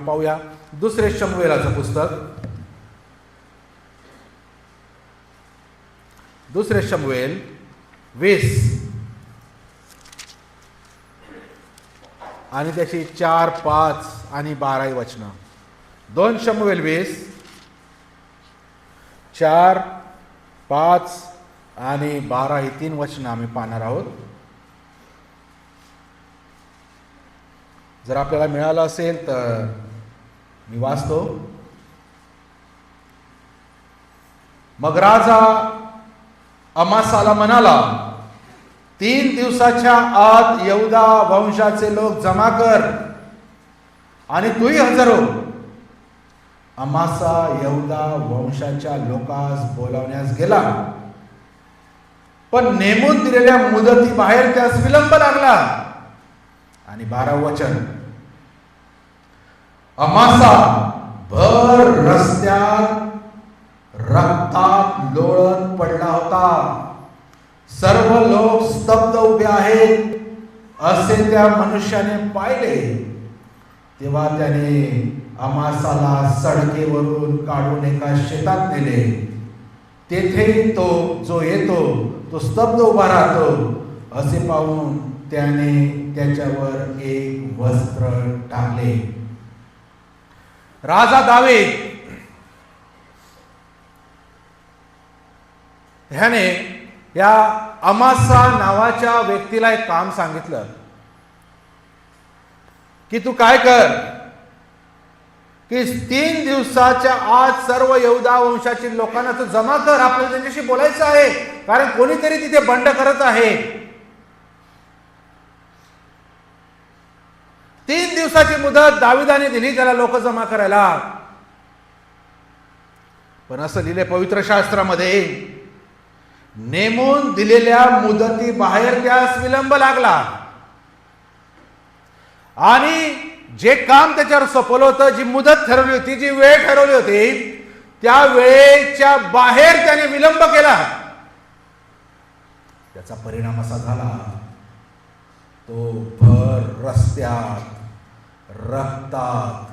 पाहूया दुसरे शमूएलाचं पुस्तक, दुसरे शमूएल 20 आणि त्याची 4, 5 आणि 12 वचनं. 2 शमूएल 20 4, 5 आणि 12 ही 3 वचनं आम्ही पाहणार आहोत. जर आपल्याला मिळालं असेल तर मी वाचतो. मग राजा अमासाला म्हणाला, 3 दिवसाच्या आत यहूदा वंशाचे लोक जमा कर आणि तूही हजर हो. अमासा यहूदा वंशाच्या लोकांस बोलावण्यास गेला, पण नेमून दिलेल्या मुदती बाहेर त्यास विलंब लागला. आणि 12 वचन, अमासा भर रस्त्यात रक्तात लोळत पडला होता. सर्व लोक स्तब्ध उभे आहेत असे त्या मनुष्याने पाहिले. तेव्हा त्याने अमासाला सडकेवरून काढून एका शेतात नेले. तेथे तो जो येतो तो स्तब्ध उभा राहतो असे पाहून त्याने त्याच्यावर एक वस्त्र टाकले. राजा दावीद ह्याने या अमासा नावाच्या व्यक्तीला एक काम सांगितलं की तू काय कर की 3 दिवसाच्या आत सर्व यहूदा वंशातील लोकांना तू जमा कर. आपल्याला त्यांच्याशी बोलायचं आहे, कारण कोणीतरी तिथे बंड करत आहे. 3 दिवसाची मुदत दाविदाने दिली त्याला लोक जमा करायला. पण असं लिहिले पवित्र शास्त्रामध्ये, नेमून दिलेल्या मुदती बाहेर त्यास विलंब लागला. आणि जे काम त्याच्यावर सोपवलं होतं, जी मुदत ठरवली होती, जी वेळ ठरवली होती, त्या वेळेच्या बाहेर त्याने विलंब केला. त्याचा परिणाम असा झाला, तो भर रस्त्यात रक्तात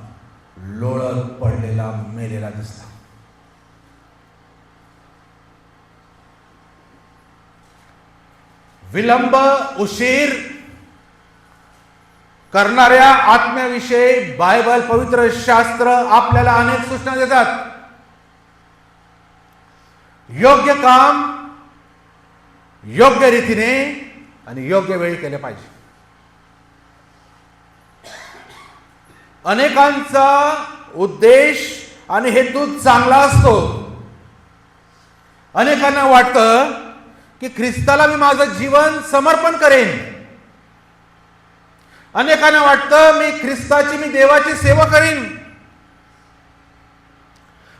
लोळत पडलेला मेलेला दिसला. विलंब, उशीर करणाऱ्या आत्म्याविषयी बायबल पवित्र शास्त्र आपल्याला अनेक सूचना देतात. योग्य काम योग्य रीतीने आणि योग्य वेळी केले पाहिजे. अनेकांचा उद्देश आणि हेतू चांगला असतो. अनेकांना वाटतं की ख्रिस्ताला मी माझं जीवन समर्पण करेन. अनेकांना वाटतं मी ख्रिस्ताची, मी देवाची सेवा करीन.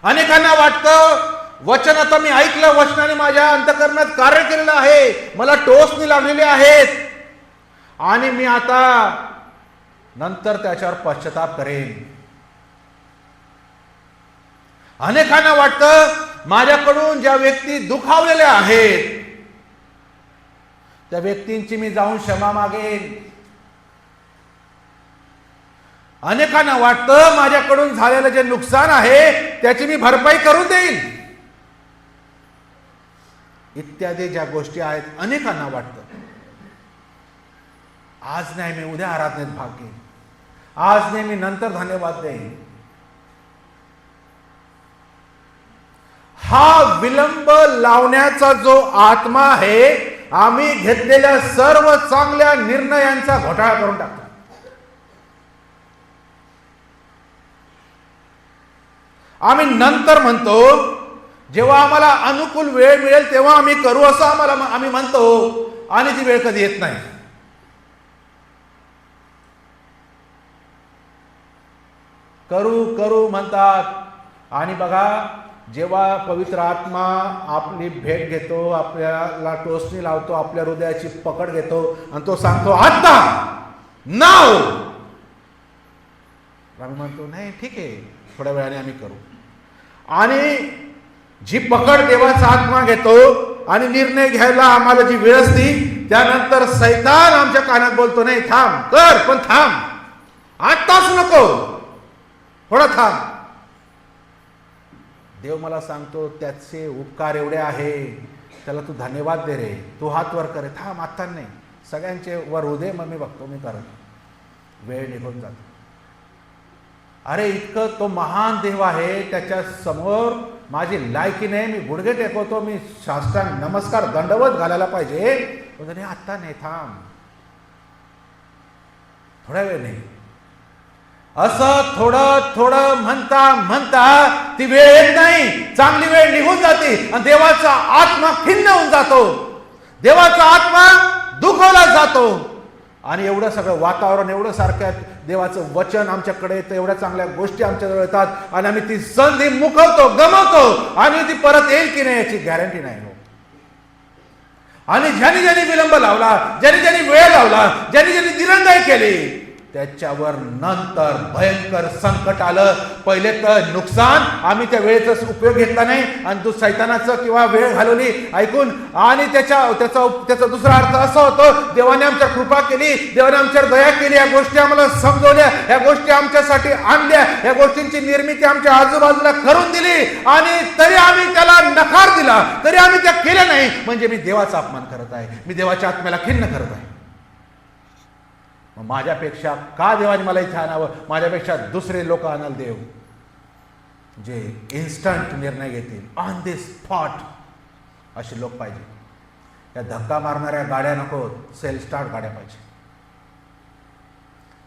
अनेकांना वाटतं वचन आता मी ऐकलं, वचनाने माझ्या अंतःकरणात कार्य केलेलं आहे, मला टोचणी लागलेले आहेत आणि मी आता नंतर त्याच्यावर पश्चाताप करेन. अनेकांना वाटतं माझ्याकडून ज्या व्यक्ती दुखावलेल्या आहेत त्या व्यक्तींची मी जाऊन क्षमा मागेन. अनेकांना वाटतं माझ्याकडून झालेलं जे नुकसान आहे त्याची मी भरपाई करून देईन. इत्यादी ज्या गोष्टी आहेत, अनेकांना वाटतं आज नाही मी उद्या आराधनेत भाग घेईन, आज नाही मी नंतर धन्यवाद देईन. हा विलंब लावण्याचा जो आत्मा आहे, आम्ही घेतलेल्या सर्व चांगल्या निर्णयांचा घोटाळा करून टाकतो. आम्ही नंतर म्हणतो, जेव्हा आम्हाला अनुकूल वेळ मिळेल तेव्हा आम्ही करू असं आम्ही म्हणतो, आणि ती वेळ कधी येत नाही. करू करू म्हणतात आणि बघा, जेव्हा पवित्र आत्मा आपली भेट घेतो, आपल्याला टोचणी लावतो, आपल्या हृदयाची पकड घेतो आणि तो सांगतो आता नाव, आम्ही म्हणतो नाही ठीक आहे, थोड्या वेळाने आम्ही करू. आणि जी पकड देवाचा आत्मा घेतो आणि निर्णय घ्यायला आम्हाला जी वेळ असती, त्यानंतर सैतान आमच्या कानात बोलतो नाही थांब कर, पण थांब, आताच नको. थोडं थांब. देव मला सांगतो त्याचे उपकार एवढे आहे, त्याला तू धन्यवाद दे रे. तू हात वर करे. थांब, आत्ता नाही, सगळ्यांचे वर होऊ दे, मग मी बघतो, मी करत. वेळ निघून जातो. अरे इतकं तो महान देव आहे, त्याच्या समोर माझी लायकी नाही, मी गुडघे टेकवतो, मी साष्टांग नमस्कार दंडवत घालायला पाहिजे. नाही, आत्ता नाही, थांब, थोड्या वेळ नाही. असं थोडं थोडं म्हणता म्हणता ती वेळ येत नाही, चांगली वेळ निघून जाते आणि देवाचा आत्मा खिन्न होऊन जातो, देवाचा आत्मा दुखवला जातो. आणि एवढं सगळं वातावरण, एवढं सारख्या देवाचं वचन आमच्याकडे येतं, एवढ्या चांगल्या गोष्टी आमच्याजवळ येतात आणि आम्ही ती संधी मुकवतो, गमावतो आणि ती परत येईल की नाही याची गॅरंटी नाही हो. आणि ज्यांनी ज्यांनी विलंब लावला, ज्यांनी ज्यांनी वेळ लावला, ज्यांनी ज्यांनी दिरंगाई केली, त्याच्यावर नंतर भयंकर संकट आलं. पहिले तर नुकसान, आम्ही त्या वेळेचा उपयोग घेतला नाही आणि तो सैतानाचं किंवा वेळ घालवली ऐकून. आणि त्याचा दुसरा अर्थ असा होतो, देवाने आमच्यावर कृपा केली, देवाने आमच्यावर दया केली, या गोष्टी आम्हाला समजवल्या, या गोष्टी आमच्यासाठी आणल्या, या गोष्टींची निर्मिती आमच्या आजूबाजूला करून दिली आणि तरी आम्ही त्याला नकार दिला, तरी आम्ही त्या केल्या नाही. म्हणजे मी देवाचा अपमान करत आहे, मी देवाच्या आत्म्याला खिन्न करत आहे. माझ्यापेक्षा का देवाने मला इथे आणावं? माझ्यापेक्षा दुसरे लोक आणाल देव, जे इन्स्टंट निर्णय घेतील, ऑन दी स्पॉट. असे लोक पाहिजे. या धक्का मारणाऱ्या गाड्या नको, सेल्फ स्टार्ट गाड्या पाहिजे.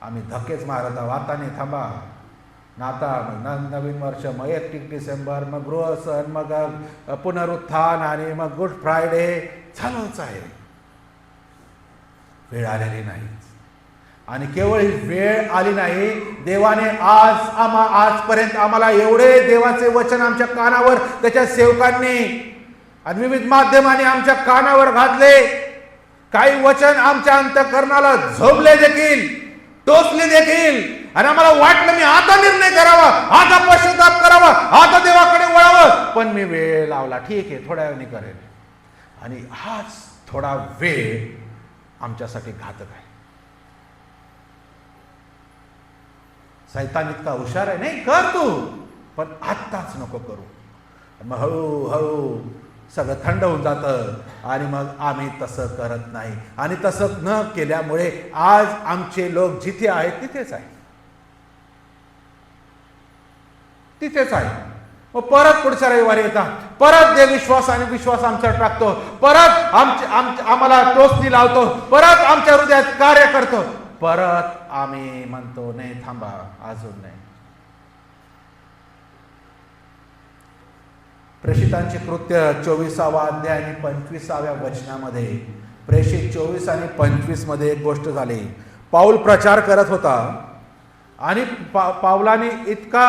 आम्ही धक्केच मारत आहोत. आता नाही, थांबा ना. आता नवीन वर्ष, मग 31 डिसेंबर, मग गृहसण, मग पुनरुत्थान आणि मग गुड फ्रायडे चालूच आहे. वेळ आलेली नाही. आणि केवळ वेळ आली नाही, देवाने आजपर्यंत आम्हाला एवढे देवाचे वचन आमच्या कानावर, त्याच्या सेवकांनी आणि विविध माध्यमांनी आमच्या कानावर घातले. काही वचन आमच्या अंतःकरणाला झोपले देखील, टोचले देखील. आणि आम्हाला वाटलं मी आता निर्णय करावा, आता पश्चाताप करावा, आता देवाकडे वळावं. पण मी वेळ लावला. ठीक आहे, थोड्या वेळाने करेल. आणि हाच थोडा वेळ आमच्यासाठी घातक आहे. सैतान इतका हुशार आहे, नाही कर तू, पण आत्ताच नको करू. मग हळूहळू सगळं थंड होऊन जातं आणि मग आम्ही तसं करत नाही. आणि तसं न केल्यामुळे आज आमचे लोक जिथे आहेत तिथेच आहे, तिथेच आहे. मग परत पुढच्या रविवारी येतात, परत देव विश्वास आमच्यावर टाकतो, परत आम्हाला टोचणी लावतो, परत आमच्या हृदयात कार्य करतो. परत आम्ही म्हणतो नाही, थांबा, अजून नाही. प्रेषितांचे कृत्य 24वा अध्याय आणि 25व्या वचनामध्ये, प्रेषित 24 आणि 25 मध्ये एक गोष्ट झाली. पाऊल प्रचार करत होता आणि पावलाने इतका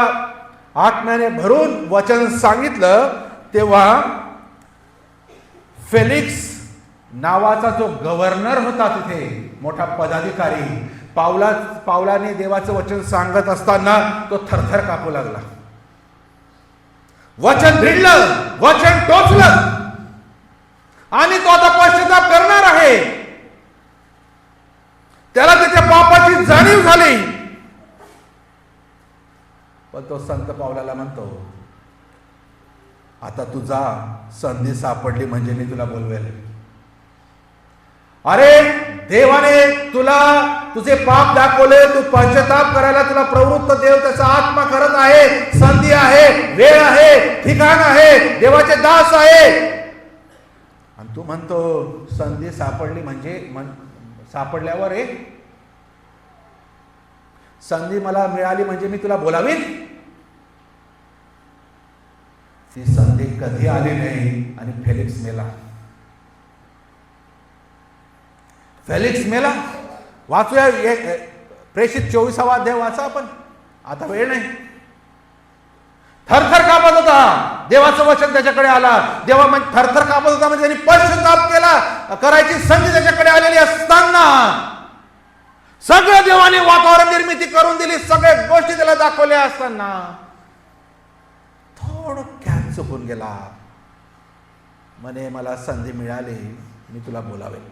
आत्म्याने भरून वचन सांगितलं, तेव्हा फेलिक्स नावाचा जो गव्हर्नर होता, तिथे मोठा पदाधिकारी, पावलाने देवाचं वचन सांगत असताना तो थरथर कापू लागला. वचन भिडलं, वचन टोचलं आणि तो आता पश्चाताप करणार आहे. त्याला त्याच्या पापाची जाणीव झाली. पण तो संत पावलाला म्हणतो, आता तू जा, संधी सापडली म्हणजे मी तुला बोलवेल. अरे देवाने तुला तुझे पाप दाखवले, तू पश्चाताप करायला तुला प्रवृत्त देव त्याचा आत्मा करत आहे. संधी आहे, वेळ आहे, ठिकाण आहे, देवाचे दास आहे. आणि तू म्हणतो संधी सापडली म्हणजे सापडल्यावर एक संधी मला मिळाली म्हणजे मी तुला बोलावी. ती संधी कधी आली नाही आणि फेलिक्स मेला. फेलिक्स मेला. वाचूया प्रेषित 24वा अध्याय वाचा आपण, आता वेळ नाही. थरथर कापत होता, देवाचं वचन त्याच्याकडे आला. देवा म्हणजे थरथर कापत होता म्हणजे त्यांनी पश्चाताप केला, करायची संधी त्याच्याकडे आलेली असताना सगळं देवाने वातावरण निर्मिती करून दिली, सगळ्या गोष्टी त्याला दाखवल्या असताना थोडक्यात चुकून गेला. म्हणे मला संधी मिळाली, मी तुला बोलावेल.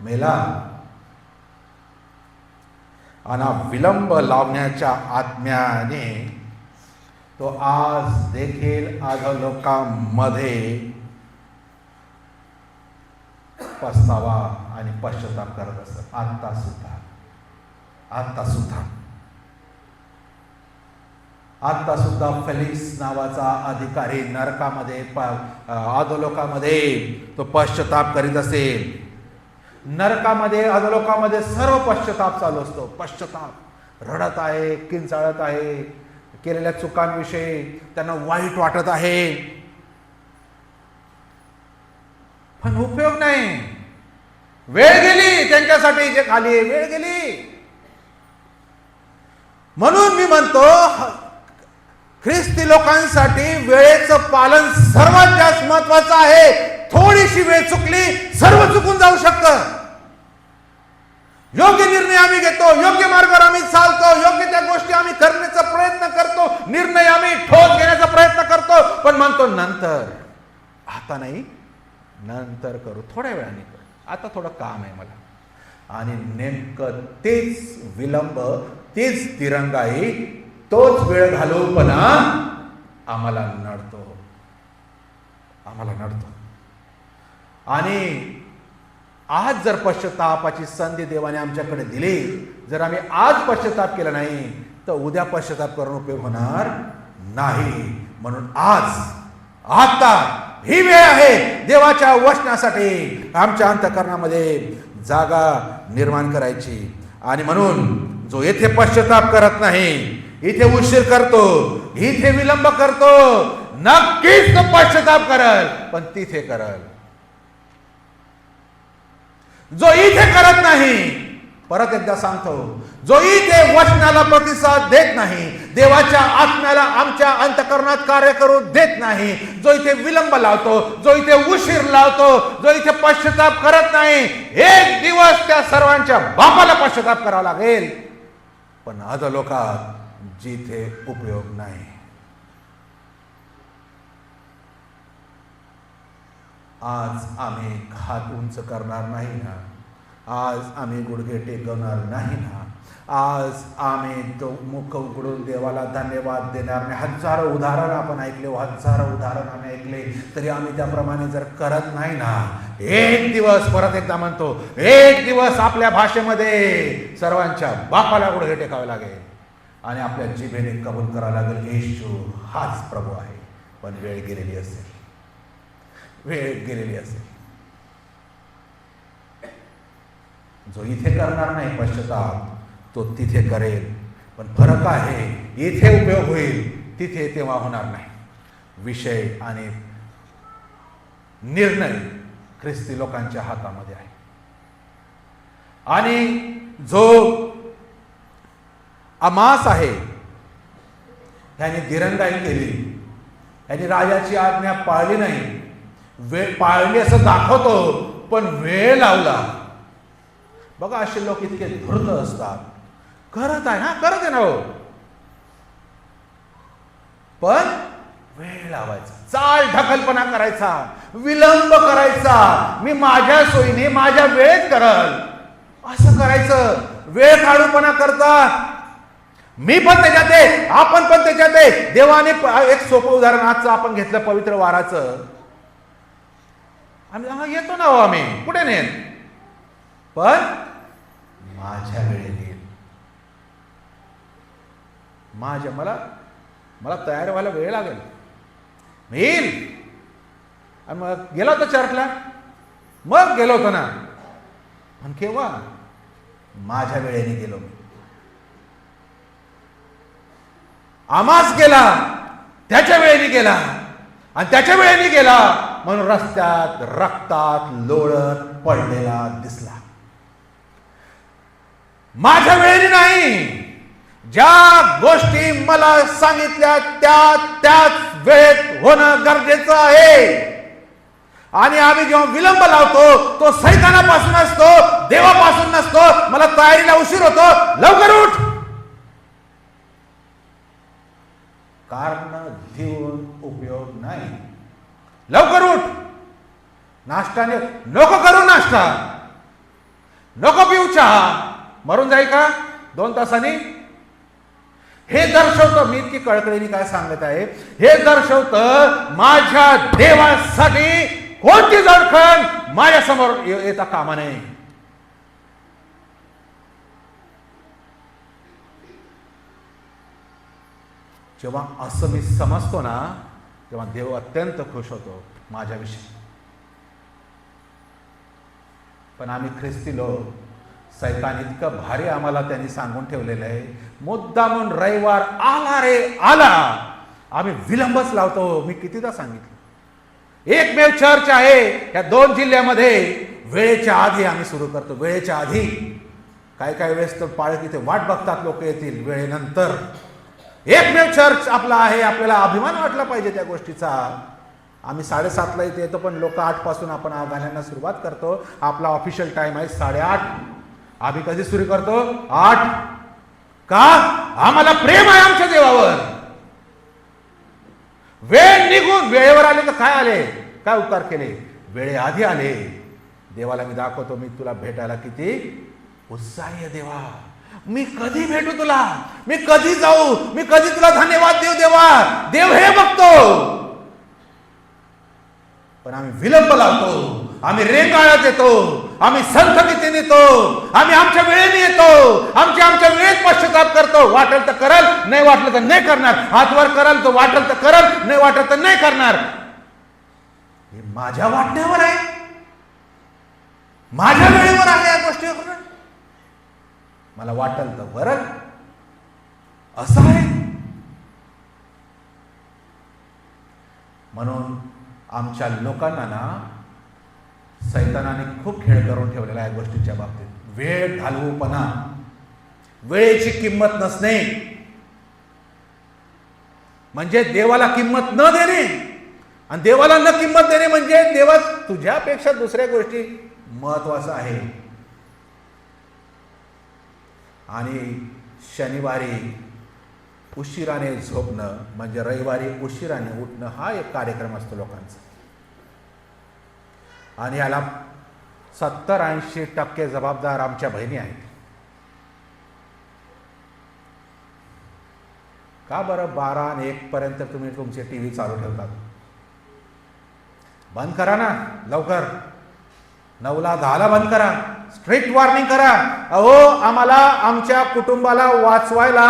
मेला. आणि विलंब लावण्याच्या आत्म्याने तो आज देखील अधोलोकामध्ये पस्तावा आणि पश्चाताप करत असत. आता सुद्धा फेलिक्स नावाचा अधिकारी नरकामध्ये अधोलोकामध्ये तो पश्चाताप करीत असेल. नरकामध्ये अधोलोकामध्ये सर्व पश्चाताप चालू असतो. पश्चाताप, रडत आहे, किंचाळत आहे, केलेल्या चुकांविषयी त्यांना वाईट वाटत आहे, पण उपयोग नाही. वेळ गेली त्यांच्यासाठी, जे खाली वेळ गेली. म्हणून मी म्हणतो ख्रिस्ती लोकांसाठी वेळेचं पालन सर्वात जास्त महत्वाचं आहे. थोडीशी वेळ चुकली, सर्व चुकून जाऊ शकतं. योग्य निर्णय आम्ही घेतो, योग्य मार्गावर आम्ही चालतो, योग्य त्या गोष्टी आम्ही करण्याचा प्रयत्न करतो, निर्णय आम्ही ठोस घेण्याचा प्रयत्न करतो, पण म्हणतो नंतर, आता नाही, नंतर करू, थोड्या वेळाने करू, आता थोडं काम आहे मला. आणि नेमकं तेच विलंब, तीच दिरंगाई, तोच वेळ घालवूपणा आम्हाला नडतो. आणि आज जर पश्चातापाची संधी देवाने आमच्याकडे दिली, जर आम्ही आज पश्चाताप केला नाही तर उद्या पश्चाताप करून उपयोग होणार नाही. म्हणून आता ही वेळ आहे देवाच्या वचनासाठी आमच्या अंतःकरणामध्ये जागा निर्माण करायची. आणि म्हणून जो येथे पश्चाताप करत नाही, इथे उशीर करतो, इथे विलंब करतो, नक्कीच तो पश्चाताप करल, पण तिथे करल. जो इथे करत नाही, परत एकदा सांगतो, जो इथे वचनाला प्रतिसाद देत नाही, देवाच्या आत्म्याला आमच्या अंतःकरणात कार्य करू देत नाही, जो इथे विलंब लावतो, जो इथे उशीर लावतो, जो इथे पश्चाताप करत नाही, एक दिवस त्या सर्वांच्या बापाला पश्चाताप करावा लागेल. पण अधोलोकात जिथे उपयोग नाही. आज आम्ही हात उंच करणार नाही ना, आज आम्ही गुडघे टेकवणार नाही ना, आज आम्ही तो मुख उघडून देवाला धन्यवाद देणार नाही. हजारो उदाहरण आपण ऐकले, हजारो उदाहरण आम्ही ऐकले, तरी आम्ही त्याप्रमाणे जर करत नाही ना, एक दिवस, परत एकदा म्हणतो, एक दिवस आपल्या भाषेमध्ये सर्वांच्या बापाला गुडघे टेकावे लागेल आणि आपल्या जिभेने कबूल करावं लागेल, येशू हाच प्रभू आहे. पण वेळ गेलेली असेल. जो इथे करणार नाही पश्चाताप, तो तिथे करेल. पण फरक आहे, इथे उपयोग होईल, तिथे तेव्हा होणार नाही. विषय आणि निर्णय ख्रिस्ती लोकांच्या हातामध्ये आहे. आणि जो अमास आहे, त्याने दिरंगाई केली, त्याने राजाची आज्ञा पाळली नाही, वेळ पाळली असं दाखवतो, पण वेळ लावला. बघा, असे लोक इतके धूर्त असतात. करत आहे ना हो, पण वेळ लावायचा, चाल ढकलपणा करायचा, विलंब करायचा, मी माझ्या सोयीने माझ्या वेळेत करल असं करायचं. वेळ काढूपणा करतात. मी पण त्याच्यात आहे, आपण पण त्याच्यात आहे. देवाने एक सोपं उदाहरण आजचं आपण घेतलं, पवित्र वाराचं. आम्ही येतो ना हो, आम्ही कुठे नेत, पण माझ्या वेळेने मला तयार व्हायला वेळ लागेल. मी येईल. आणि मग गेलो होतो चर्चला, मग गेलो होतो ना, पण केव्हा? माझ्या वेळेने गेलो. आमास गेला, त्याच्या वेळेने गेला, आणि त्याच्या वेळेने गेला म्हणून रस्त्यात रक्तात लोळत पडलेला दिसला. माझ्या वेळेने नाही. ज्या गोष्टी मला सांगितल्या त्याच वेळेत होणं गरजेचं आहे. आणि आम्ही जेव्हा विलंब लावतो, तो सैतानापासून असतो, देवापासून नसतो. मला तयारीला उशीर होतो, लवकर उठ, कारण देऊन उपयोग नाही. लवकर उठ, नाश्ताने नको करू, नाश्ता नको पिऊ, चहा मरून जाईल का? 2 तासांनी? हे दर्शवतं, मी इतकी कळकळीने काय सांगत आहे, हे दर्शवतं माझ्या देवासाठी कोणती अडचण माझ्या समोर येता कामा नये. जेव्हा असं मी समजतो ना, तेव्हा देव अत्यंत खुश होतो माझ्याविषयी. पण आम्ही ख्रिस्ती लोक, सैतान इतकं भारी आम्हाला त्यांनी सांगून ठेवलेलं आहे, मुद्दामून रविवार आला रे आला, आम्ही विलंबच लावतो. मी कितीदा सांगितलं, एकमेव चर्च आहे या 2 जिल्ह्यामध्ये, वेळेच्या आधी आम्ही सुरू करतो, वेळेच्या आधी. काय काय वेळेस तर पाळत इथे वाट बघतात लोक येतील, वेळेनंतर. एकमेव चर्च आपला आहे, आपल्याला अभिमान वाटला पाहिजे त्या गोष्टीचा. आम्ही 7:30ला इथे येतो, पण लोक 8 पासून आपण गाण्यांना सुरुवात करतो. आपला ऑफिशियल टाइम आहे 8:30. आम्ही कधी सुरू करतो? 8. का? आम्हाला प्रेम आहे आमच्या देवावर. वेळ निघून वेळेवर आले तर काय आले, काय उपकार केले? वेळेआधी आले. देवाला मी दाखवतो, मी तुला भेटायला किती उत्साही आहे देवा, मी कधी भेटू तुला, मी कधी जाऊ, मी कधी तुला धन्यवाद देऊ देवा. देव हे बघतो. पण आम्ही विलंब लावतो, आम्ही रेंगाळत येतो, आम्ही संथगतीने येतो, आम्ही आमच्या वेळेने येतो, आमच्या वेळेत पश्चाताप करतो. वाटेल तर करल, नाही वाटलं तर नाही करणार. हातवर करल तर वाटेल तर करल, नाही वाटलं तर नाही करणार. हे माझ्या वाटण्यावर आहे, माझ्या वेळेवर आहे या गोष्टीवर. मला वाटल तर बरं, असं आहे. म्हणून आमच्या लोकांना ना सैतानाने खूप खेळ करून ठेवलेला आहे गोष्टीच्या बाबतीत. वेळ घालवूपणा, वेळेची किंमत नसणे, म्हणजे देवाला किंमत न देणे. आणि देवाला न किंमत देणे म्हणजे देवा तुझ्यापेक्षा दुसऱ्या गोष्टी महत्वाचं आहे. आणि शनिवारी उशिराने झोपणं म्हणजे रविवारी उशिराने उठणं, हा एक कार्यक्रम असतो लोकांचा. आणि याला 70-80% जबाबदार आमच्या बहिणी आहेत. का बरं 12 आणि 1 पर्यंत तुम्ही तुमचे टीव्ही चालू ठेवतात? बंद करा ना लवकर. 9ला 10ला बंद करा. स्ट्रिक्ट वॉर्निंग करा. अहो, आम्हाला आमच्या कुटुंबाला वाचवायला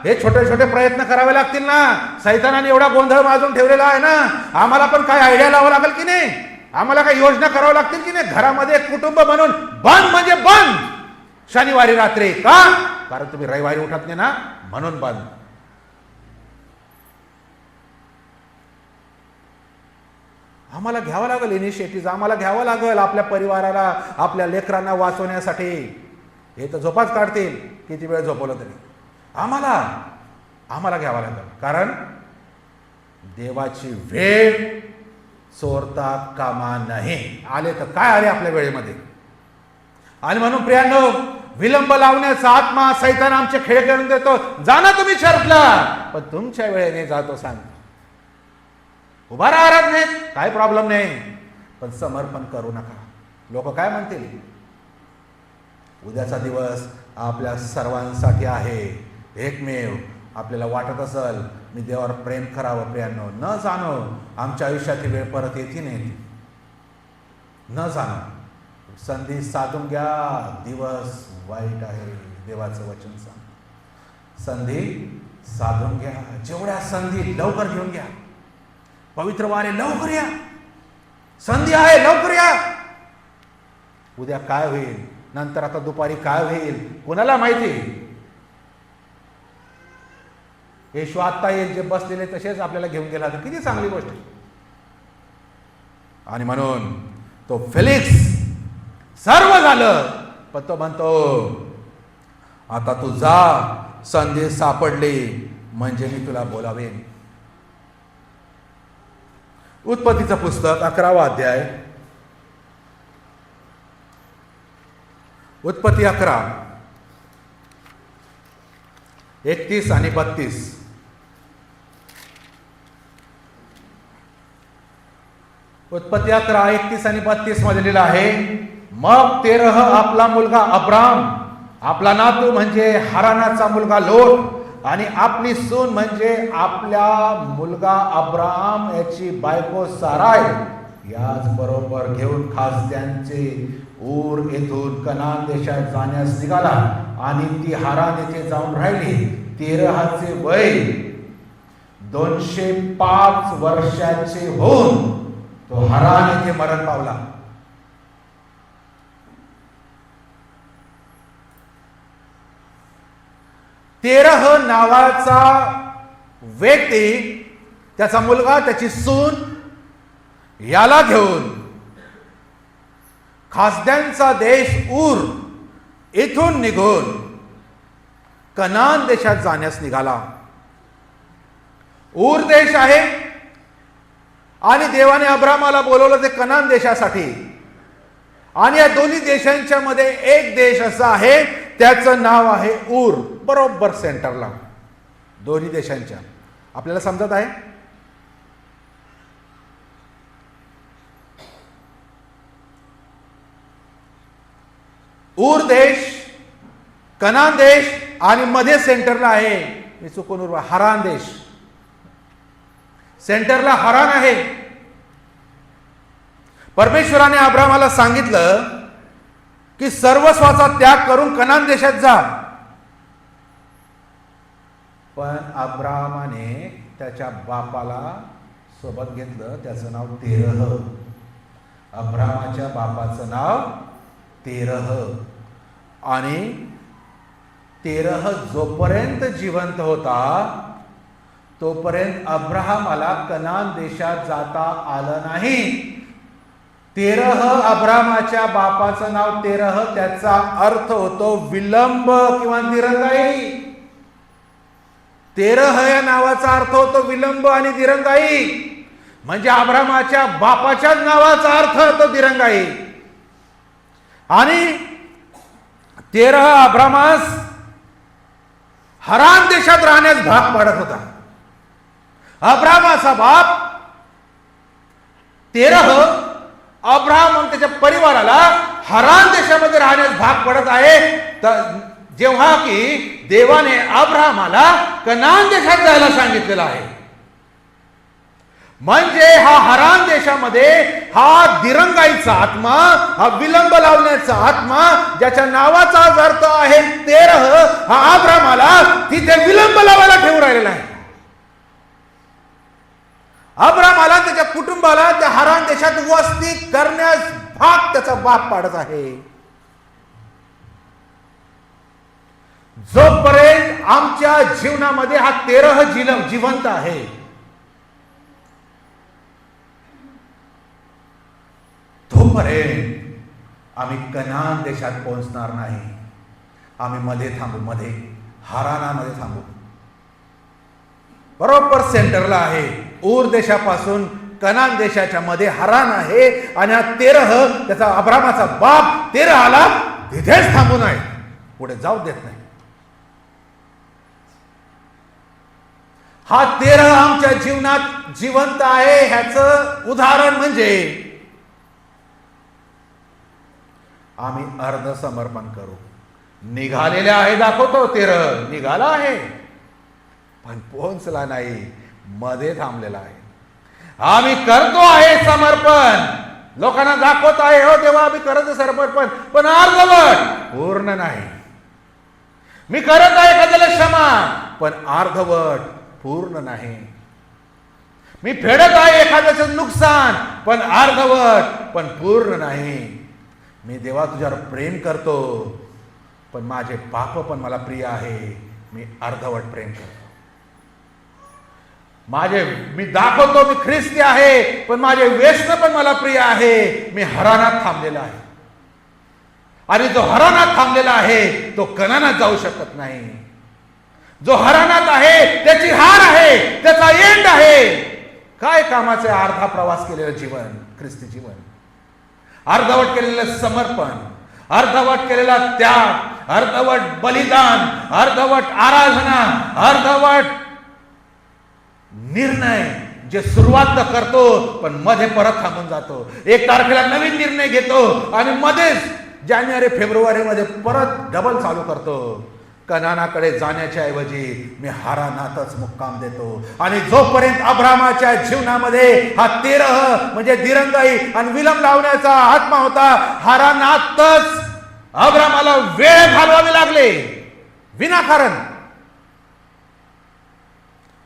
हे छोटे छोटे प्रयत्न करावे लागतील ना. सैतानाने एवढा गोंधळ माजून ठेवलेला आहे ना, आम्हाला पण काय आयडिया लावावं लागेल की नाही? आम्हाला काही योजना करावं लागतील की नाही? घरामध्ये एक कुटुंब म्हणून बंद म्हणजे बंद शनिवारी रात्री. का? कारण तुम्ही रविवारी उठत नाही ना, म्हणून बंद. आम्हाला घ्यावं लागेल इनिशिएटिव्ह, आम्हाला घ्यावं लागेल आपल्या परिवाराला, आपल्या लेकरांना वाचवण्यासाठी. हे तर झोपाच काढतील किती वेळ झोपवलं तरी. आम्हाला घ्यावं लागेल, कारण देवाची वेळ चोरता कामा नाही. आले तर काय आले आपल्या वेळेमध्ये. आणि म्हणून प्रियांनो, विलंब लावण्याचा आत्मा सैतान आमचे खेळ करून देतो. जाना तुम्ही चर्चला, पण तुमच्या वेळेने जातो सांग. उभा राहत नाही, काही प्रॉब्लेम नाही, पण समर्पण करू नका. लोक काय म्हणतील? उद्याचा दिवस आपल्या सर्वांसाठी आहे. एकमेव आपल्याला वाटत असेल मी देवावर प्रेम करावं. प्रियांनो, न जाणो आमच्या आयुष्यात वेळ परत येते नाही. न जाणो संधी साधून घ्या. दिवस वाईट आहे, देवाचं वचन सांग. संधी साधून घ्या. जेवढ्या संधी लवकर घेऊन घ्या. पवित्र वारे लवकर या. संधी आहे, लवकर या. उद्या काय होईल, नंतर आता दुपारी काय होईल, कोणाला माहिती. येशू आत्ता येईल, जे बसलेले तसेच आपल्याला घेऊन गेला तर किती चांगली गोष्ट. आणि म्हणून तो फेलिक्स सर्व झालं, पण तो म्हणतो आता तू जा, संधी सापडली म्हणजे मी तुला बोलावेन. उत्पत्तीचं पुस्तक 11वा अध्याय, उत्पत्ती 11, 31 आणि 32. उत्पत्ती 11, 31 आणि 32 मध्ये लिहिलं आहे, मग तेरह आपला मुलगा अब्राम आपला नातू म्हणजे हारानाचा मुलगा लोट आणि आपली सून म्हणजे आपल्या मुलगा अब्राम याची बायको साराय याच बरोबर घेऊन खासद्यांचे ऊर येथून कनान देशात जाण्यास निघाला आणि ती हारान येथे जाऊन राहिली. तेरहाचे वय 205 वर्षाचे होऊन तो हारान येथे मरण पावला. तेरह नावाचा व्यक्ती, त्याचा मुलगा, त्याची सून याला घेऊन खासद्यांचा देश ऊर इथून निघून कनान देशात जाण्यास निघाला. ऊर देश आहे आणि देवाने अब्रामाला बोलवलं ते कनान देशासाठी. आणि या दोन्ही देशांच्या मध्ये एक देश असा आहे त्याचं नाव आहे ऊर, बरोबर सेंटरला दोन्ही देशांच्या. आपल्याला समजत आहे? ऊर देश, कनान देश आणि मध्ये सेंटरला आहे, मी चुकून हरान देश. सेंटरला हरान आहे. परमेश्वराने अब्रामाला सांगितलं की सर्वस्वाचा त्याग करून कनान देशात जा. पण अब्रामाने त्याच्या बापाला सोबत घेतलं, त्याचं नाव तेरह. अब्रामाच्या बापाचं नाव तेरह. आणि तेरह जोपर्यंत जिवंत होता तोपर्यंत अब्रामाला कनान देशात जाता आलं नाही. तेरह, अब्रामाच्या बापाचं नाव तेरह, त्याचा अर्थ होतो विलंब किंवा दिरंगाई. तेरह या नावाचा अर्थ होतो विलंब आणि दिरंगाई. म्हणजे अब्रामाच्या बापाच्याच नावाचा अर्थ होतो दिरंगाई. आणि तेरह अब्रामास हरान देशात राहण्यास भाग पाडत होता. अब्रामाचा बाप तेरह अब्राम आणि त्याच्या परिवाराला हरान देशामध्ये राहण्यास भाग पडत आहे, जेव्हा की देवाने अब्रामाला कनान देशात जायला सांगितलेलं आहे. म्हणजे हा हरान देशामध्ये हा दिरंगाईचा आत्मा, हा विलंब लावण्याचा आत्मा, ज्याच्या नावाचा अर्थ आहे तेरह, हा अब्रामाला तिथे विलंब लावायला ठेवून राहिलेला आहे. अब्रामाला त्याच्या कुटुंबाला त्या हरान देशात वस्ती करण्यास भाग त्याचा बाप पाडत आहे. जोपर्यंत आमच्या जीवनामध्ये हा तेरह जिवंत आहे, तोपर्यंत आम्ही कनान देशात पोहोचणार नाही. आम्ही मध्ये थांबू, मध्ये हरानामध्ये थांबू. बरोबर सेंटरला आहे. ऊर देशापासून कनान देशाच्या मध्ये हरान आहे आणि हा तेरह, त्याचा अब्रामाचा बाप तेरहाला तिथेच थांबून आहे, पुढे जाऊ देत नाही. हा तेरह आमच्या जीवनात जिवंत आहे. ह्याचं उदाहरण म्हणजे आम्ही अर्ध समर्पण करू. निघालेले आहे, दाखवतो तेरह निघाला आहे पण पोहोचला नाही, मध्ये थांबलेला आहे. आम्ही करतो आहे समर्पण, लोकांना दाखवत आहे हो देवा आम्ही करत समर्पण, पण अर्धवट, पूर्ण नाही. मी करत आहे एखाद्याला क्षमा, पण अर्धवट, पूर्ण नाही. मी फेडत आहे एखाद्याचं नुकसान, पण अर्धवट, पण पूर्ण नाही. मी देवा तुझ्यावर प्रेम करतो, पण माझे पाप पण मला प्रिय आहे, मी अर्धवट प्रेम करतो. मी दाखवतो मी ख्रिस्ती आहे, पण माझे व्यसन पण मला प्रिय आहे, मी हरानात थांबलेला आहे. आणि जो हरानात थांबलेला आहे तो कनानात जाऊ शकत नाही. जो हरानात आहे त्याची हार आहे, त्याचा एंड आहे. काय कामाचे अर्धा प्रवास केलेलं जीवन, ख्रिस्ती जीवन, अर्धवट केलेलं समर्पण, अर्धवट केलेला त्याग, अर्धवट बलिदान, अर्धवट आराधना, अर्धवट निर्णय, जे सुरुवात तर करतो पण मध्ये परत थांबून जातो. एक तारखेला नवीन निर्णय घेतो आणि मध्येच जानेवारी फेब्रुवारीमध्ये परत डबल चालू करतो. कनानाकडे जाण्याच्या ऐवजी मी हारानातच मुक्काम देतो. आणि जोपर्यंत अब्रामाच्या जीवनामध्ये हा तेरह म्हणजे दिरंगाई आणि विलंब लावण्याचा आत्मा होता, हारानातच अब्रामाला वेळ घालवावे लागले विनाकारण.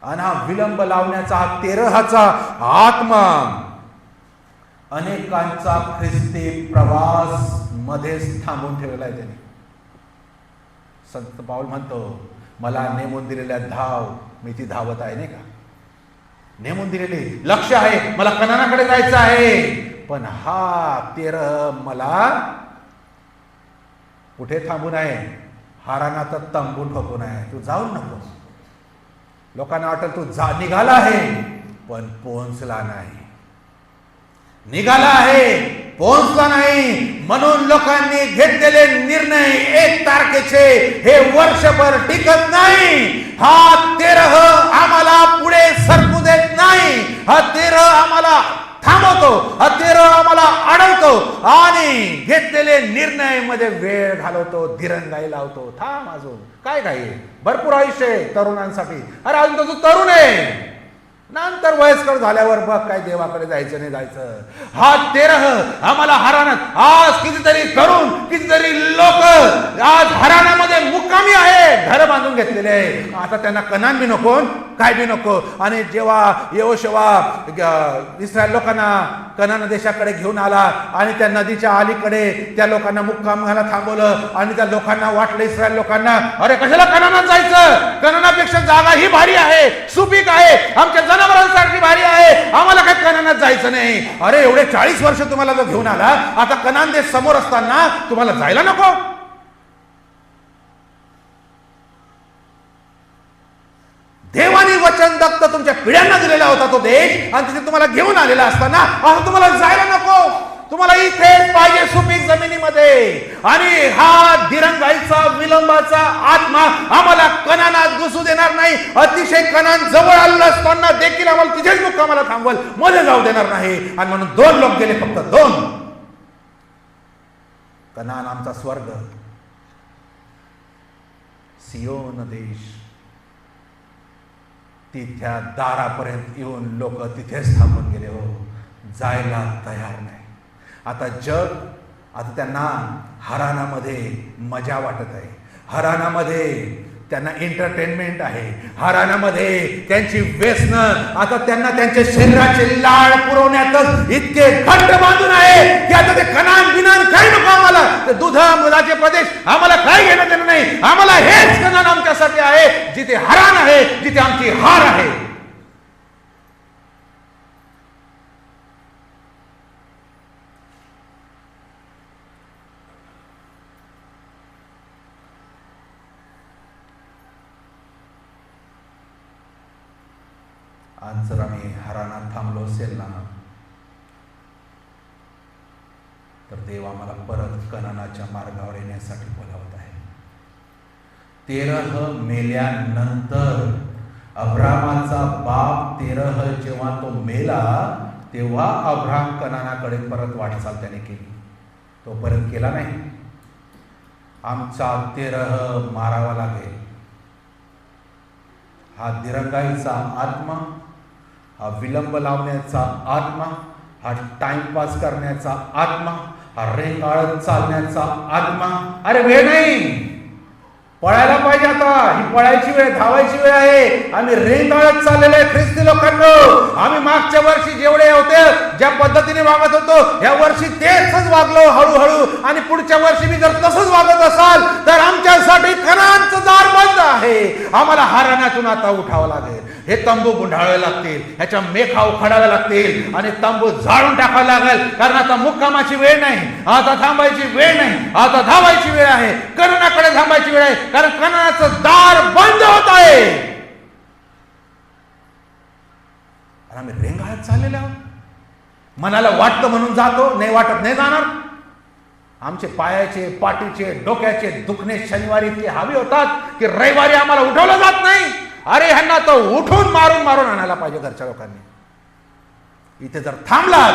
आणि हा विलंब लावण्याचा हा तेरहाचा आत्मा अनेकांचा ख्रिस्ती प्रवास मध्येच थांबून ठेवला आहे त्याने. संत पाऊल म्हणतो, मला नेमून दिलेल्या धाव मी ती धावत आहे, नाही का. नेमून दिलेली लक्ष आहे, मला कनानाकडे जायचं आहे. पण हा तेरह मला कुठे थांबून आहे? हारानात तंबू ठोकून आहे. तू जाऊन नको. लोकांना वाटलं तू निघाला आहे पण पोहोचला नाही. निघाला आहे पोहोचला नाही. म्हणून लोकांनी घेतलेले निर्णय 1 तारखेचे हे वर्षभर टिकत नाही. हा तेरह आम्हाला पुढे सरकू देत नाही. हा तेरह आम्हाला थांबवतो. हा तेरह आम्हाला अडवतो आणि घेतलेले निर्णय मध्ये वेळ घालवतो, दिरंगाई लावतो. थांब, अजून काय काही भरपूर आयुष्य आहे तरुणांसाठी. अरे अजून तर तू तरुण आहे. नंतर वयस्कर झाल्यावर बघ काय देवाकडे जायचं नाही जायचं. हा तेरह आम्हाला हारानात आज कितीतरी तरुण, कितीतरी लोक आज हारानामध्ये मुक्कामी आहे, घर बांधून घेतलेले आहे. आता त्यांना कनान बी नको, काय बी नको. आणि जेव्हा यहोशुवा इस्रायल लोकांना कनान देशाकडे घेऊन आला आणि त्या नदीच्या अलीकडे त्या लोकांना मुक्काम घाला थांबवलं आणि त्या लोकांना वाटलं, इस्रायल लोकांना, अरे कशाला कनानात जायचं? कनानापेक्षा जागा ही भारी आहे, सुपीक आहे, आमच्या जनावरांसाठी भारी आहे, आम्हाला काही कनानात जायचं नाही. अरे एवढे 40 वर्ष तुम्हाला जो घेऊन आला, आता कनान देश समोर असताना तुम्हाला जायला नको? देवानी वचन दत्त तुमच्या पिढ्यांना दिलेला होता तो देश, आणि तिथे तुम्हाला घेऊन आलेला असताना आता तुम्हाला जायला नको. तुम्हाला इथेच पाहिजे सुपीक जमिनीमध्ये. आणि हा दिरंगाईचा विलंबाचा आत्मा आम्हाला कनानात घुसू देणार नाही. अतिशय कनान जवळ आलेला असताना देखील आम्हाला तिथेच मुक्कामाला थांबवल, मध्ये जाऊ देणार नाही. आणि म्हणून 2 लोक गेले, फक्त 2. कनान आमचा स्वर्ग, सियोन देश. तिथ्या दारापर्यंत येऊन लोक तिथेच थांबून गेले. हो, जायला तयार नाही. आता जग, आता त्यांना हरानामध्ये मजा वाटत आहे. हरानामध्ये त्यांना एंटरटेनमेंट आहे. हरानामध्ये त्यांची व्यसनं आता त्यांना त्यांच्या शरीराचे लाळ पुरवण्यातच इतके घट्ट बांधून आहे की आता ते कनान बिनान काही नको आम्हाला. ते दुधाचे प्रदेश आम्हाला काही घेणं देणं नाही. आम्हाला हेच कनान आमच्यासाठी आहे, जिथे हरान आहे, जिथे आमची हार आहे. आज जर आम्ही हरानात थांबलो असेल ना, तर देव आम्हाला परत कनानाच्या मार्गावर येण्यासाठी बोलावत आहे. तेरह मेल्यानंतर अब्रामाचा बाप तेरह जेव्हा तो मेला, तेव्हा अब्राम कनानाकडे परत वाटचाल त्याने केली. तोपर्यंत केला नाही. आमचा तेरह मारावा लागेल. हा दिरंगाईचा आत्मा, हा विलंब लावण्याचा आत्मा, हा टाइमपास करण्याचा आत्मा, हा रेंगाळत चालण्याचा आत्मा. अरे वेळ नाही, पळायला पाहिजे. आता ही पळायची वेळ, धावायची वेळ आहे. आम्ही रेंगाळत चाललेले आहे ख्रिस्ती लोकांनो. आम्ही मागच्या वर्षी जेवढे होते, ज्या पद्धतीने वागत होतो, या वर्षी तेच वागलो हळूहळू. आणि पुढच्या वर्षी मी जर तसंच वागत असाल तर आमच्यासाठी कनानचं दार बंद आहे. आम्हाला हरानातून आता उठावं लागेल. हे तंबू गुंडाळावे लागतील, ह्याच्या मेखा उखाडाव्या लागतील आणि तंबू जाळून टाकावा लागेल. कारण आता मुक्कामाची वेळ नाही, आता थांबायची वेळ नाही, आता धावायची वेळ आहे. कनानाकडे थांबायची वेळ आहे, कारण कनानाचं दार बंद होत आहे. आम्ही रेंगाळत चाललेले आहोत. मनाला वाटतं म्हणून जातो, नाही वाटत नाही जाणार. आमचे पायाचे, पाठीचे, डोक्याचे दुखणे शनिवारी इतके हवे होतात की रविवारी आम्हाला उठवलं जात नाही. अरे ह्यांना तो उठून मारून मारून आणायला पाहिजे घरच्या लोकांनी. इथे जर थांबलात,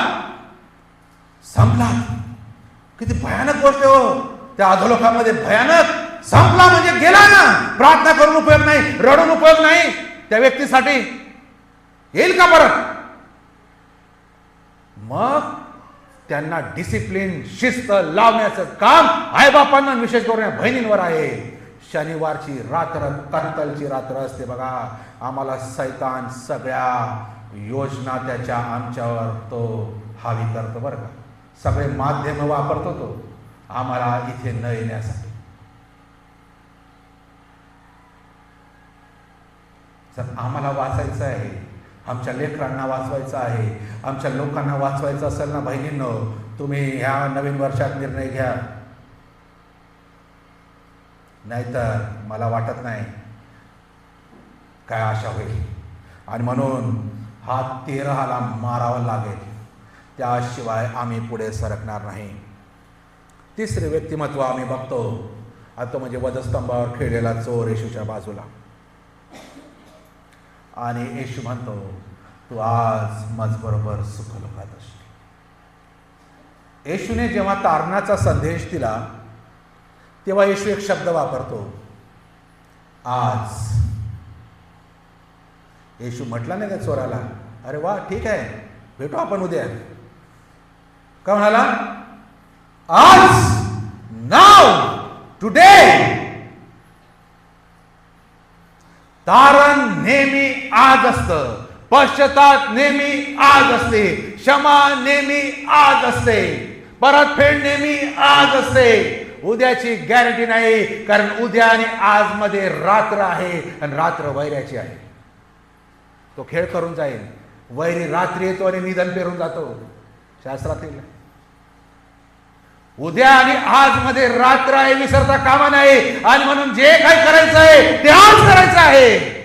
संपलात, किती भयानक गोष्ट आहे हो. त्या अधोलोकामध्ये भयानक. संपला म्हणजे गेला ना. प्रार्थना करून उपयोग नाही, रडून उपयोग नाही. त्या व्यक्तीसाठी येईल का परत? मग त्यांना डिसिप्लिन, शिस्त लावण्याचं काम आईबापांना, विशेष करून बहिणींवर आहे. शनिवारची रात्र कत्तलची रात्र असते बघा. आम्हाला सैतान सगळ्या योजना त्याच्या आमच्यावर तो हावी करतो बरं का. सगळे माध्यम वापरतो तो आम्हाला इथे न येण्यासाठी. जर आम्हाला वाचायचं आहे, आमच्या लेकरांना वाचवायचं आहे, आमच्या लोकांना वाचवायचं असेल ना बहिणींनो, तुम्ही ह्या नवीन वर्षात निर्णय घ्या. नाहीतर मला वाटत नाही काय आशा होईल. आणि म्हणून हा 13 मारावा लागेल, त्याशिवाय आम्ही पुढे सरकणार नाही. तिसरे व्यक्तिमत्व आम्ही बघतो, आता म्हणजे वधस्तंभावर खेळलेला चोर येशूच्या बाजूला. आणि येशू म्हणतो, तू आज माझबरोबर सुखलोकात असशील. येशूने जेव्हा तारणाचा संदेश दिला तेव्हा येशू एक शब्द वापरतो, आज. येशू म्हटला नाही त्या चोराला, अरे वा ठीक आहे, भेटू आपण उद्या. का म्हणाला? आज, नाव, टुडे. तारण नेहमी आज असतं, पश्चाताप नेहमी आज असते, क्षमा नेहमी आज असते, परतफेड नेहमी आज असते. उद्याची गॅरंटी नाही, कारण उद्या आणि आज मध्ये रात्र आहे आणि रात्र वैऱ्याची आहे. तो खेळ करून जाईल. वैरी रात्री येतो आणि निधन पेरून जातो. शास्त्रातील उद्या आणि आज मध्ये रात्र आहे, विसरता कामा नाही. आणि म्हणून जे काही करायचं आहे ते आज करायचं आहे.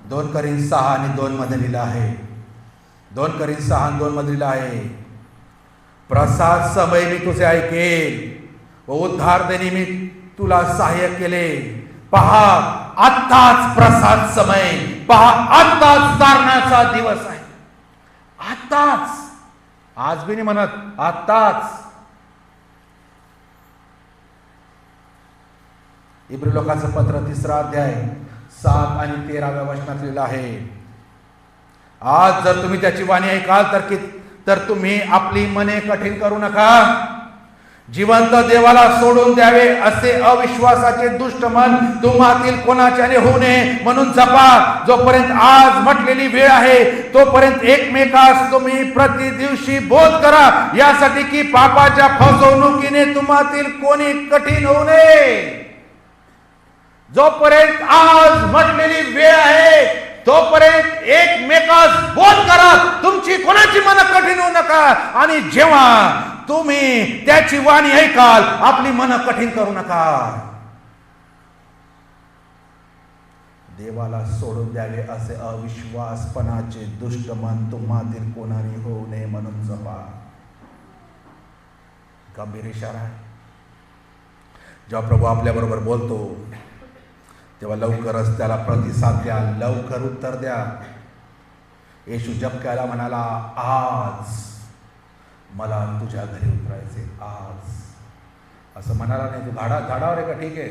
दोन करीन 6 आणि 2 मध्ये लिहिलं आहे. 2 करीन 6 आणि 2 मध्ये लिहिलं आहे, प्रसाद समय मी तुझे ऐकेल व उद्धार देणे मी तुला सहाय्य केले. पहा आत्ताच प्रसाद समय, पहा आत्ताच तारणाचा दिवस आहे. आत्ताच, आज बी नाही म्हणत, आत्ताच. इब्री लोकांचं पत्र 3 अध्याय 7 आणि 13 वचनात लिहिलं आहे, आज जर तुम्ही त्याची वाणी ऐकाल तर तुम्ही आपली मने कठीण करू नका. जिवंत देवाला सोडून द्यावे असे अविश्वासाचे दुष्ट मन तुम्हातील कोणाच्याने होऊ नये म्हणून जपा. जोपर्यंत आज म्हटलेली वेळ आहे तोपर्यंत एकमेकास तुम्ही प्रति दिवशी बोध करा, यासाठी की पापाच्या फसवणुकीने तुम्हातील कोणी कठीण होऊ नये. जोपर्यंत आज म्हटलेली वेळ आहे तोपर्यंत एकमेकास बोध करा, तुमची कोणाची मन कठीण होऊ नका. आणि जेव्हा तुम्ही त्याची वाणी ऐकाल आपली मन कठीण करू नका. देवाला सोडून द्यावे असे अविश्वासपणाचे दुष्ट मन तुम्हातील कोणाने होऊ नये म्हणून जपा. गंभीर इशारा आहे. जेव्हा प्रभू आपल्या बरोबर बोलतो तेव्हा लवकरच त्याला प्रतिसाद द्या, लवकर उत्तर द्या. येशू जबक्याला म्हणाला, आज मला तुझ्या घरी उतरायचे, आज. असं म्हणाला नाही, तू झाडावर आहे का, ठीक आहे,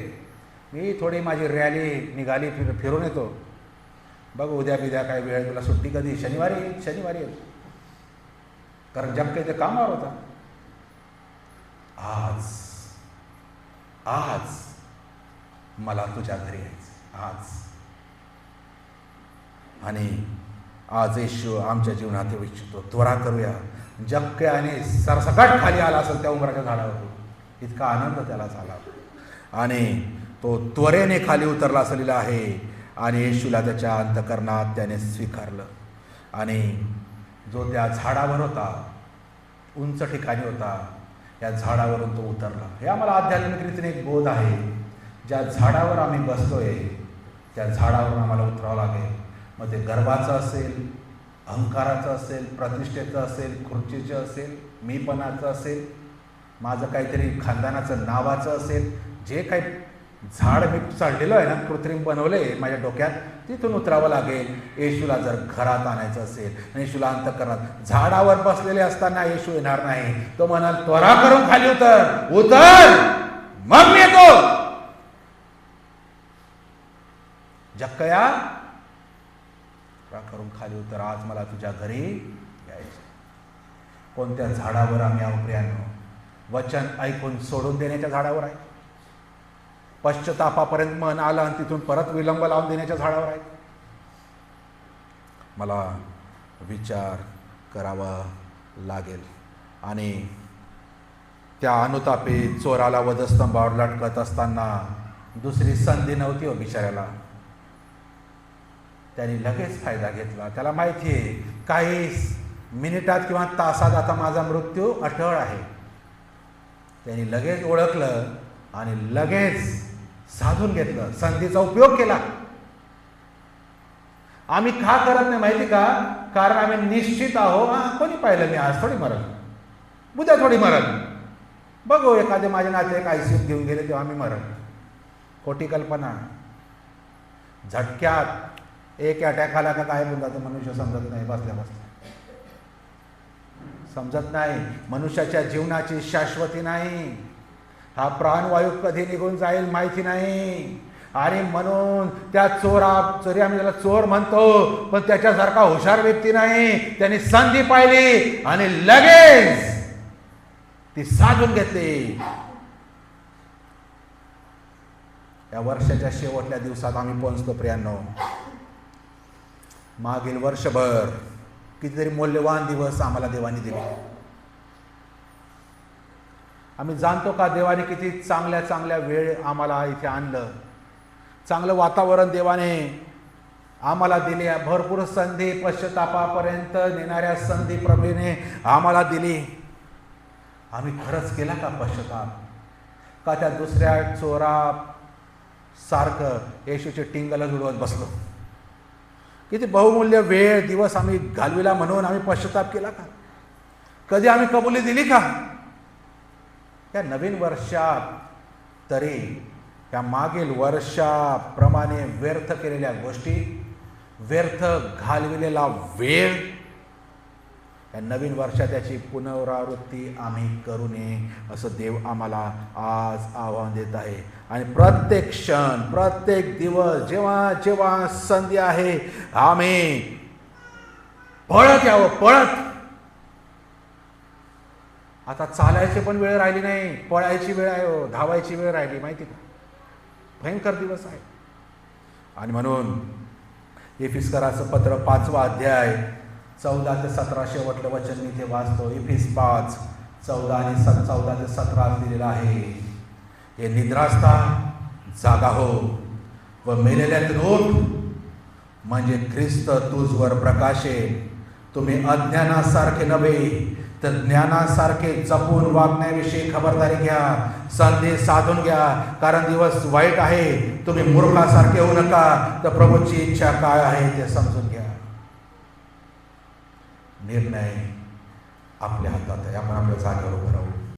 मी थोडी माझी रॅली निघाली, फिरून येतो, बघ उद्या बिद्या काय वेळ, तुला सुट्टी कधी, शनिवारी येतो, कारण जबके ते कामावर होता. आज मला तुझ्या घरी यायचं, आज. आणि आज येशू आमच्या जीवनात येऊ इच्छितो. त्वरा करूया. जबक्याने सरसकट खाली आला असेल त्या उंबराच्या झाडावर, इतका आनंद त्याला झाला आणि तो त्वरेने खाली उतरला असलेला आहे. आणि येशूला त्याच्या अंतःकरणात त्याने स्वीकारलं. आणि जो त्या झाडावर होता, उंच ठिकाणी होता, या झाडावरून तो उतरला. हे आम्हाला आध्यात्मिक रीतीने एक बोध आहे. ज्या झाडावर आम्ही बसतोय त्या झाडावरून आम्हाला उतरावं लागेल. मग ते गर्वाचं असेल, अहंकाराचं असेल, प्रतिष्ठेचं असेल, खुर्चीचं असेल, मीपणाचं असेल, माझं काहीतरी खानदानाचं नावाचं असेल, जे काही झाड मी चढलेलो आहे ना, कृत्रिम बनवले माझ्या डोक्यात, तिथून उतरावं लागेल. येशूला जर घरात आणायचं असेल, येशूला अंतःकरणात, झाडावर बसलेले असताना येशू येणार नाही. तो म्हणाल, त्वरा करून खाली उतर, उतर, मग मी येतो. जक्कया, त्वरा करून खाली उतर, आज मला तुझ्या घरी यायचं. कोणत्या झाडावर आम्ही आहोत प्रियांनो? वचन ऐकून सोडून देण्याच्या झाडावर आहे. पश्चातापापर्यंत मन आलं आणि तिथून परत विलंब लावून देण्याच्या झाडावर आहे. मला विचार करावा लागेल. आणि त्या अनुतापी चोराला वधस्तंभावर लटकत असताना दुसरी संधी नव्हती हो बिचाऱ्याला. त्याने लगेच फायदा घेतला. त्याला माहिती आहे काही मिनिटात किंवा तासात आता माझा मृत्यू अटळ आहे. त्यांनी लगेच ओळखलं आणि लगेच साधून घेतलं, संधीचा उपयोग केला. आम्ही का करत नाही माहिती का? कारण आम्ही निश्चित आहो, कोणी पाहिलं मी आज थोडी मरल, उद्या थोडी मरल, बघू एखादे माझे नातेवाईक आयसीयूत घेऊन गेले तेव्हा मी मरल. खोटी कल्पना. झटक्यात एक अटॅक आला का काय बोलतात मनुष्य समजत नाही. बसल्या बसल्या समजत नाही. मनुष्याच्या जीवनाची शाश्वती नाही. हा प्राणवायू कधी निघून जाईल माहिती नाही. आणि म्हणून त्या चोरी आम्ही त्याला चोर म्हणतो, पण त्याच्यासारखा हुशार व्यक्ती नाही. त्यांनी संधी पाहिली आणि लगेच ती साधून घेतली. या वर्षाच्या शेवटल्या दिवसात आम्ही पोहोचतो प्रियांनो. मागील वर्षभर कितीतरी मौल्यवान दिवस आम्हाला देवाने दिले. आम्ही जाणतो का देवाने किती चांगल्या चांगल्या वेळ आम्हाला इथे आणलं. चांगलं वातावरण देवाने आम्हाला दिले. भरपूर संधी, पश्चातापापर्यंत नेणाऱ्या संधी प्रभूने आम्हाला दिली. आम्ही खरंच केला का पश्चाताप? का त्या दुसऱ्या चोरा सारखं येशूचे टिंगल जुळवत बसलो? किती बहुमूल्य वेळ दिवस आम्ही घालविला म्हणून आम्ही पश्चाताप केला का? कधी आम्ही कबुली दिली का? या नवीन वर्षात तरी या मागील वर्षाप्रमाणे व्यर्थ केलेल्या गोष्टी, व्यर्थ घालविलेला वेळ, या नवीन वर्षात याची पुनरावृत्ती आम्ही करू नये असं देव आम्हाला आज आव्हान देत आहे. आणि प्रत्येक क्षण, प्रत्येक दिवस, जेव्हा जेव्हा संधी आहे, आम्ही पळत यावं, पळत. आता चालायची पण वेळ राहिली नाही, पळायची वेळ आहे हो, धावायची वेळ राहिली. माहिती का? भयंकर दिवस आहे. आणि म्हणून एफिसकराचं पत्र 5वा अध्याय 14 ते 17 शेवटलं वचन मी इथे वाचतो. एफिस 5, 14 ते 17 दिलेलं आहे. हे निद्रास्था जागा हो व मेलेल्यातून उठ, म्हणजे ख्रिस्त तुझवर प्रकाशेल. तुम्ही अज्ञानासारखे नव्हे तर ज्ञानासारखे जपून वागण्याविषयी खबरदारी घ्या. संधी साधून घ्या, कारण दिवस वाईट आहे. तुम्ही मूर्खासारखे होऊ नका, तर प्रभूची इच्छा काय आहे ते समजून घ्या. निर्णय आपल्या हातात आहे. आपण आपल्या जागेवर उभं राहू.